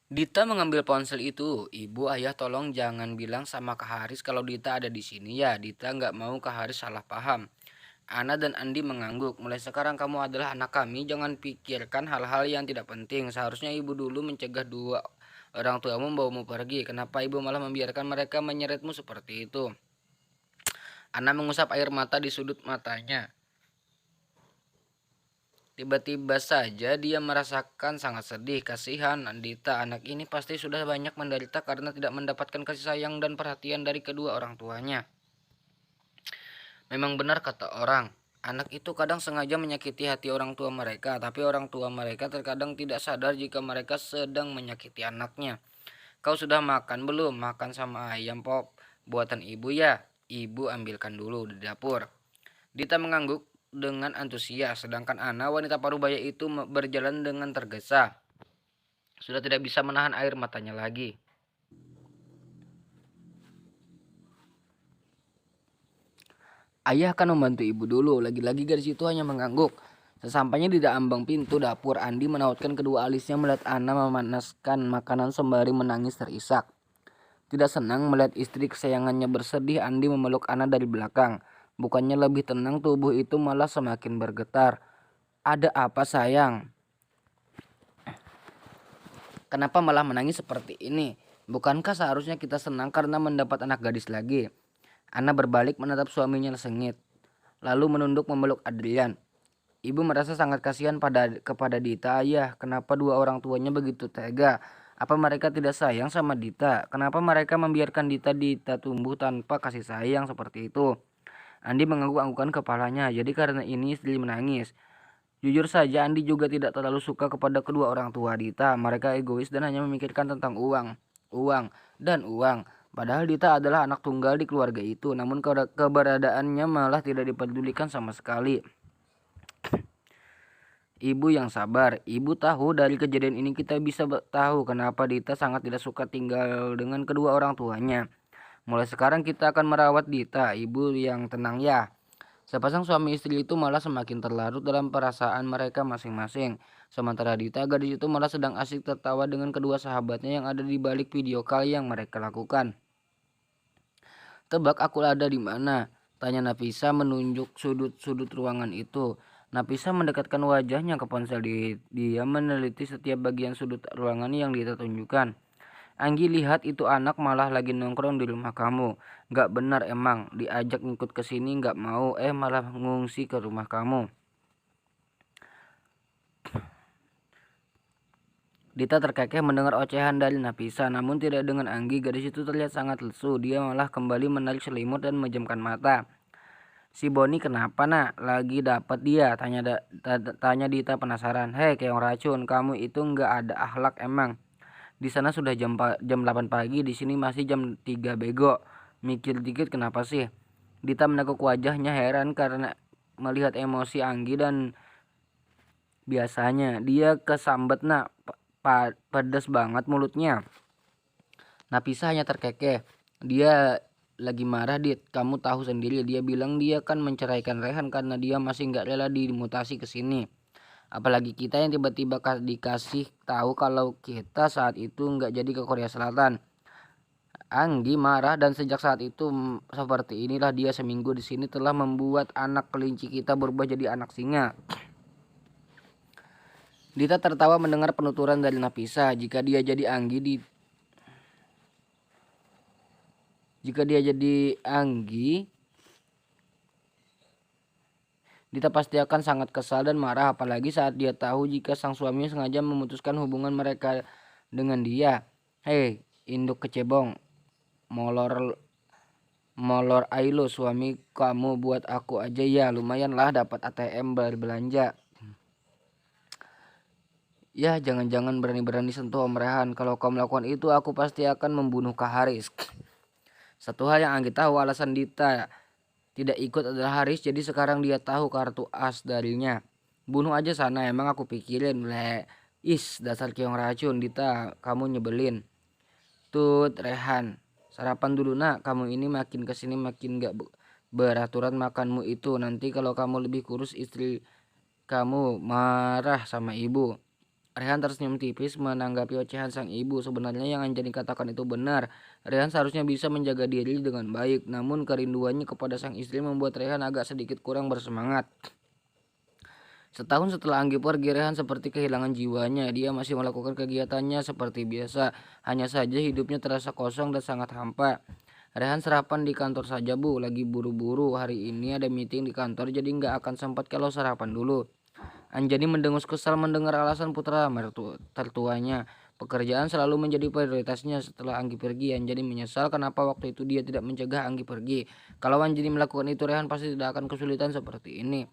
Dita mengambil ponsel itu. Ibu, ayah tolong jangan bilang sama Kak Haris kalau Dita ada di sini ya. Dita nggak mau Kak Haris salah paham. Ana dan Andi mengangguk. Mulai sekarang kamu adalah anak kami. Jangan pikirkan hal-hal yang tidak penting. Seharusnya ibu dulu mencegah dua orang tuamu membawamu pergi. Kenapa ibu malah membiarkan mereka menyeretmu seperti itu? Ana mengusap air mata di sudut matanya. Tiba-tiba saja dia merasakan sangat sedih. Kasihan Andita, anak ini pasti sudah banyak menderita karena tidak mendapatkan kasih sayang dan perhatian dari kedua orang tuanya. Memang benar kata orang, anak itu kadang sengaja menyakiti hati orang tua mereka, tapi orang tua mereka terkadang tidak sadar jika mereka sedang menyakiti anaknya. Kau sudah makan belum? Makan sama ayam pop buatan ibu ya. Ibu ambilkan dulu di dapur. Dita mengangguk dengan antusias, sedangkan Ana, wanita parubaya itu berjalan dengan tergesa. Sudah tidak bisa menahan air matanya lagi. Ayah akan membantu ibu dulu. Lagi-lagi gadis itu hanya mengangguk. Sesampainya di ambang pintu dapur, Andi menautkan kedua alisnya melihat Ana memanaskan makanan sembari menangis terisak. Tidak senang melihat istri kesayangannya bersedih, Andi memeluk Ana dari belakang. Bukannya lebih tenang, tubuh itu malah semakin bergetar. Ada apa sayang? Kenapa malah menangis seperti ini? Bukankah seharusnya kita senang karena mendapat anak gadis lagi? Ana berbalik menatap suaminya sengit, lalu menunduk memeluk Adrian. Ibu merasa sangat kasihan kepada Dita. Ayah, kenapa dua orang tuanya begitu tega? Apa mereka tidak sayang sama Dita? Kenapa mereka membiarkan Dita tumbuh tanpa kasih sayang seperti itu? Andi mengangguk-anggukan kepalanya. Jadi karena ini istri menangis. Jujur saja Andi juga tidak terlalu suka kepada kedua orang tua Dita. Mereka egois dan hanya memikirkan tentang uang, uang, dan uang. Padahal Dita adalah anak tunggal di keluarga itu, namun keberadaannya malah tidak dipedulikan sama sekali. Ibu yang sabar, ibu tahu dari kejadian ini kita bisa tahu kenapa Dita sangat tidak suka tinggal dengan kedua orang tuanya. Mulai sekarang kita akan merawat Dita, ibu yang tenang ya. Sepasang suami istri itu malah semakin terlarut dalam perasaan mereka masing-masing. Sementara Dita, gadis itu malah sedang asik tertawa dengan kedua sahabatnya yang ada di balik video call yang mereka lakukan. Tebak aku ada di mana? Tanya Nafisa menunjuk sudut-sudut ruangan itu. Nafisa mendekatkan wajahnya ke ponsel dia meneliti setiap bagian sudut ruangan yang Dita tunjukkan. Anggi, lihat itu anak malah lagi nongkrong di rumah kamu. Gak benar emang, diajak ngikut ke sini gak mau, malah ngungsi ke rumah kamu. Dita terkekeh mendengar ocehan dari Nafisa, namun tidak dengan Anggi. Gadis itu terlihat sangat lesu. Dia malah kembali menarik selimut dan memejamkan mata. Si Boni kenapa nak? Lagi dapat dia? Tanya Dita penasaran. Hei keong racun, kamu itu nggak ada akhlak emang. Di sana sudah jam 8 pagi, di sini masih jam 3 bego. Mikir dikit kenapa sih? Dita menekuk wajahnya heran karena melihat emosi Anggi dan biasanya dia kesambet nak. Pedas banget mulutnya. Nafisa hanya terkekeh. Dia lagi marah, Dit. Kamu tahu sendiri, dia bilang dia kan menceraikan Rehan karena dia masih nggak rela dimutasi ke sini. Apalagi kita yang tiba-tiba dikasih tahu kalau kita saat itu nggak jadi ke Korea Selatan. Anggi marah dan sejak saat itu seperti inilah dia seminggu di sini telah membuat anak kelinci kita berubah jadi anak singa. Dita tertawa mendengar penuturan dari Nafisa. Jika dia jadi Anggi, Dita pasti akan sangat kesal dan marah, apalagi saat dia tahu jika sang suami sengaja memutuskan hubungan mereka dengan dia. Hei, induk kecebong, molor Ailo, suami kamu buat aku aja ya, lumayanlah dapat ATM berbelanja. Ya, jangan-jangan berani-berani sentuh Om Rehan. Kalau kau melakukan itu, aku pasti akan membunuh Kak Haris. Satu hal yang Anggi tahu, alasan Dita tidak ikut adalah Haris, jadi sekarang dia tahu kartu as darinya. Bunuh aja sana, emang aku pikirin. Dasar keong racun, Dita, kamu nyebelin. Tut, Rehan, sarapan dulu nak, kamu ini makin kesini makin gak beraturan makanmu itu. Nanti kalau kamu lebih kurus, istri kamu marah sama ibu. Rehan tersenyum tipis menanggapi ocehan sang ibu. Sebenarnya yang Anjani katakan itu benar. Rehan seharusnya bisa menjaga diri dengan baik. Namun kerinduannya kepada sang istri membuat Rehan agak sedikit kurang bersemangat. Setahun setelah Anggi pergi, Rehan seperti kehilangan jiwanya. Dia masih melakukan kegiatannya seperti biasa. Hanya saja hidupnya terasa kosong dan sangat hampa. Rehan sarapan di kantor saja bu, lagi buru-buru. Hari ini ada meeting di kantor jadi nggak akan sempat kalau sarapan dulu. Anjani mendengus kesal mendengar alasan putra tertuanya. Pekerjaan selalu menjadi prioritasnya. Setelah Anggi pergi, Anjani menyesal kenapa waktu itu dia tidak mencegah Anggi pergi. Kalau Anjani melakukan itu, Rehan pasti tidak akan kesulitan seperti ini.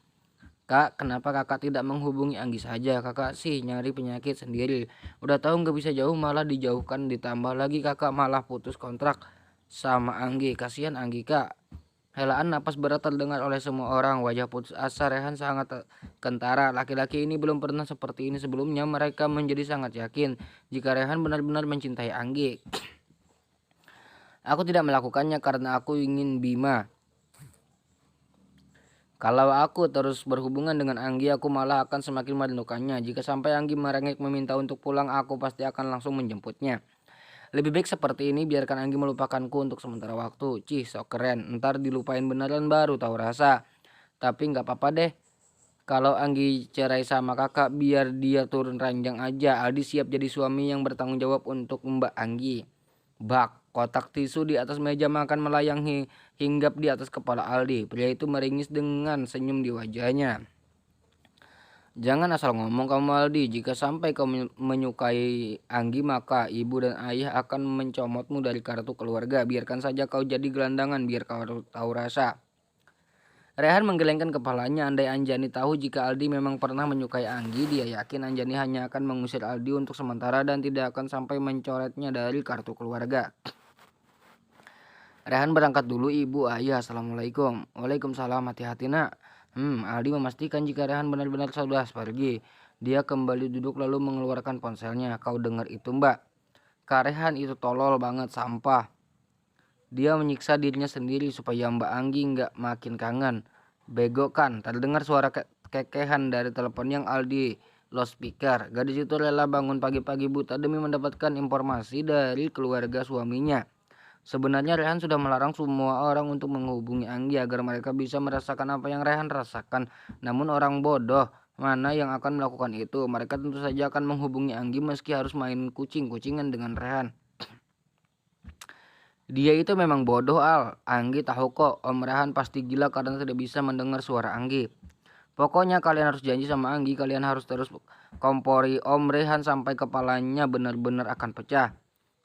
Kak, kenapa kakak tidak menghubungi Anggi saja? Kakak sih nyari penyakit sendiri. Udah tahu nggak bisa jauh malah dijauhkan. Ditambah lagi kakak malah putus kontrak sama Anggi. Kasihan Anggi kak. Helaan napas berat terdengar oleh semua orang. Wajah putus asa Rehan sangat kentara. Laki-laki ini belum pernah seperti ini sebelumnya. Mereka menjadi sangat yakin jika Rehan benar-benar mencintai Anggi. Aku tidak melakukannya karena aku ingin Bima. Kalau aku terus berhubungan dengan Anggi, aku malah akan semakin merindukannya. Jika sampai Anggi merengek meminta untuk pulang, aku pasti akan langsung menjemputnya. Lebih baik seperti ini, biarkan Anggi melupakanku untuk sementara waktu. Cih, sok keren. Ntar dilupain beneran baru tahu rasa. Tapi nggak apa-apa deh. Kalau Anggi cerai sama kakak, biar dia turun ranjang aja. Aldi siap jadi suami yang bertanggung jawab untuk Mbak Anggi. Bak, kotak tisu di atas meja makan melayang hinggap di atas kepala Aldi. Pria itu meringis dengan senyum di wajahnya. Jangan asal ngomong kamu Aldi, jika sampai kau menyukai Anggi maka ibu dan ayah akan mencomotmu dari kartu keluarga. Biarkan saja kau jadi gelandangan biar kau tahu rasa. Rehan menggelengkan kepalanya. Andai Anjani tahu jika Aldi memang pernah menyukai Anggi, dia yakin Anjani hanya akan mengusir Aldi untuk sementara dan tidak akan sampai mencoretnya dari kartu keluarga. Rehan berangkat dulu ibu, ayah. Assalamualaikum. Waalaikumsalam, hati-hati nak. Aldi memastikan jika Rehan benar-benar sudah pergi. Dia kembali duduk lalu mengeluarkan ponselnya. Kau dengar itu mbak? Kak Rehan itu tolol banget, sampah. Dia menyiksa dirinya sendiri supaya Mbak Anggi nggak makin kangen. Bego kan, terdengar suara kekehan dari telepon yang Aldi loudspeaker. Gadis itu rela bangun pagi-pagi buta demi mendapatkan informasi dari keluarga suaminya. Sebenarnya Rehan sudah melarang semua orang untuk menghubungi Anggi agar mereka bisa merasakan apa yang Rehan rasakan. Namun orang bodoh mana yang akan melakukan itu? Mereka tentu saja akan menghubungi Anggi meski harus main kucing-kucingan dengan Rehan. Dia itu memang bodoh Al. Anggi tahu kok Om Rehan pasti gila karena tidak bisa mendengar suara Anggi. Pokoknya kalian harus janji sama Anggi, kalian harus terus kompori Om Rehan sampai kepalanya benar-benar akan pecah.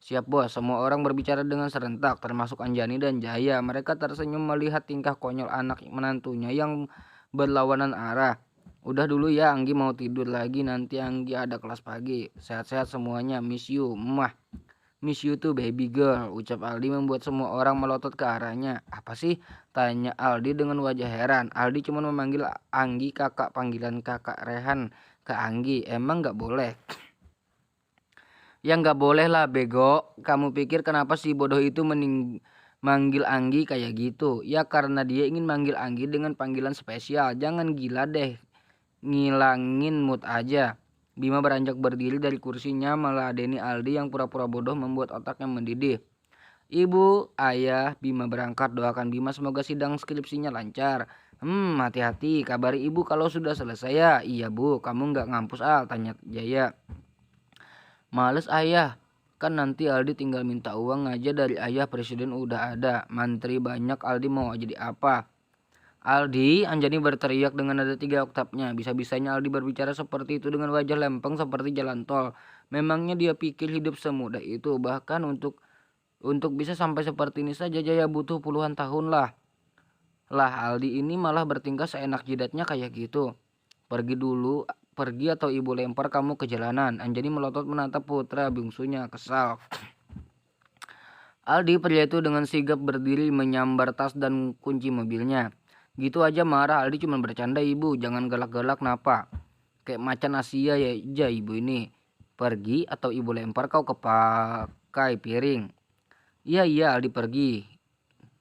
Siap bos, semua orang berbicara dengan serentak termasuk Anjani dan Jaya. Mereka tersenyum melihat tingkah konyol anak menantunya yang berlawanan arah. Udah dulu ya Anggi mau tidur lagi, nanti Anggi ada kelas pagi. Sehat-sehat semuanya, miss you, mah. Miss you too baby girl, ucap Aldi membuat semua orang melotot ke arahnya. Apa sih? Tanya Aldi dengan wajah heran. Aldi cuma memanggil Anggi kakak, panggilan kakak Rehan ke Anggi. Emang gak boleh? Ya gak boleh lah bego. Kamu pikir kenapa si bodoh itu manggil Anggi kayak gitu? Ya karena dia ingin manggil Anggi dengan panggilan spesial. Jangan gila deh. Ngilangin mood aja. Bima beranjak berdiri dari kursinya meladeni Aldi yang pura-pura bodoh membuat otaknya mendidih. Ibu, ayah, Bima berangkat. Doakan Bima semoga sidang skripsinya lancar. Hati-hati. Kabari ibu kalau sudah selesai ya. Iya bu, kamu nggak ngampus Al? Tanya Jaya. Males ayah. Kan nanti Aldi tinggal minta uang aja dari ayah, presiden udah ada. Mantri banyak, Aldi mau jadi apa? Aldi, Anjani berteriak dengan nada 3 oktapnya. Bisa-bisanya Aldi berbicara seperti itu dengan wajah lempeng seperti jalan tol. Memangnya dia pikir hidup semudah itu. Bahkan untuk bisa sampai seperti ini saja Jaya butuh puluhan tahun lah. Lah Aldi ini malah bertingkah seenak jidatnya kayak gitu. Pergi atau ibu lempar kamu ke jalanan. Anjani melotot menatap putra bungsunya kesal. Aldi pria itu dengan sigap berdiri menyambar tas dan kunci mobilnya. Gitu aja marah. Aldi cuma bercanda ibu, jangan galak-galak napa. Kayak macan Asia ya aja ibu ini. Pergi atau ibu lempar kau kepakai piring. Iya Aldi pergi.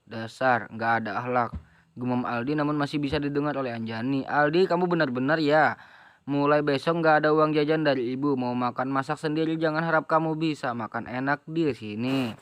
Dasar nggak ada akhlak. Gumam Aldi namun masih bisa didengar oleh Anjani. Aldi kamu benar-benar ya Mulai besok nggak ada uang jajan dari ibu. Mau makan masak sendiri, jangan harap kamu bisa makan enak di sini.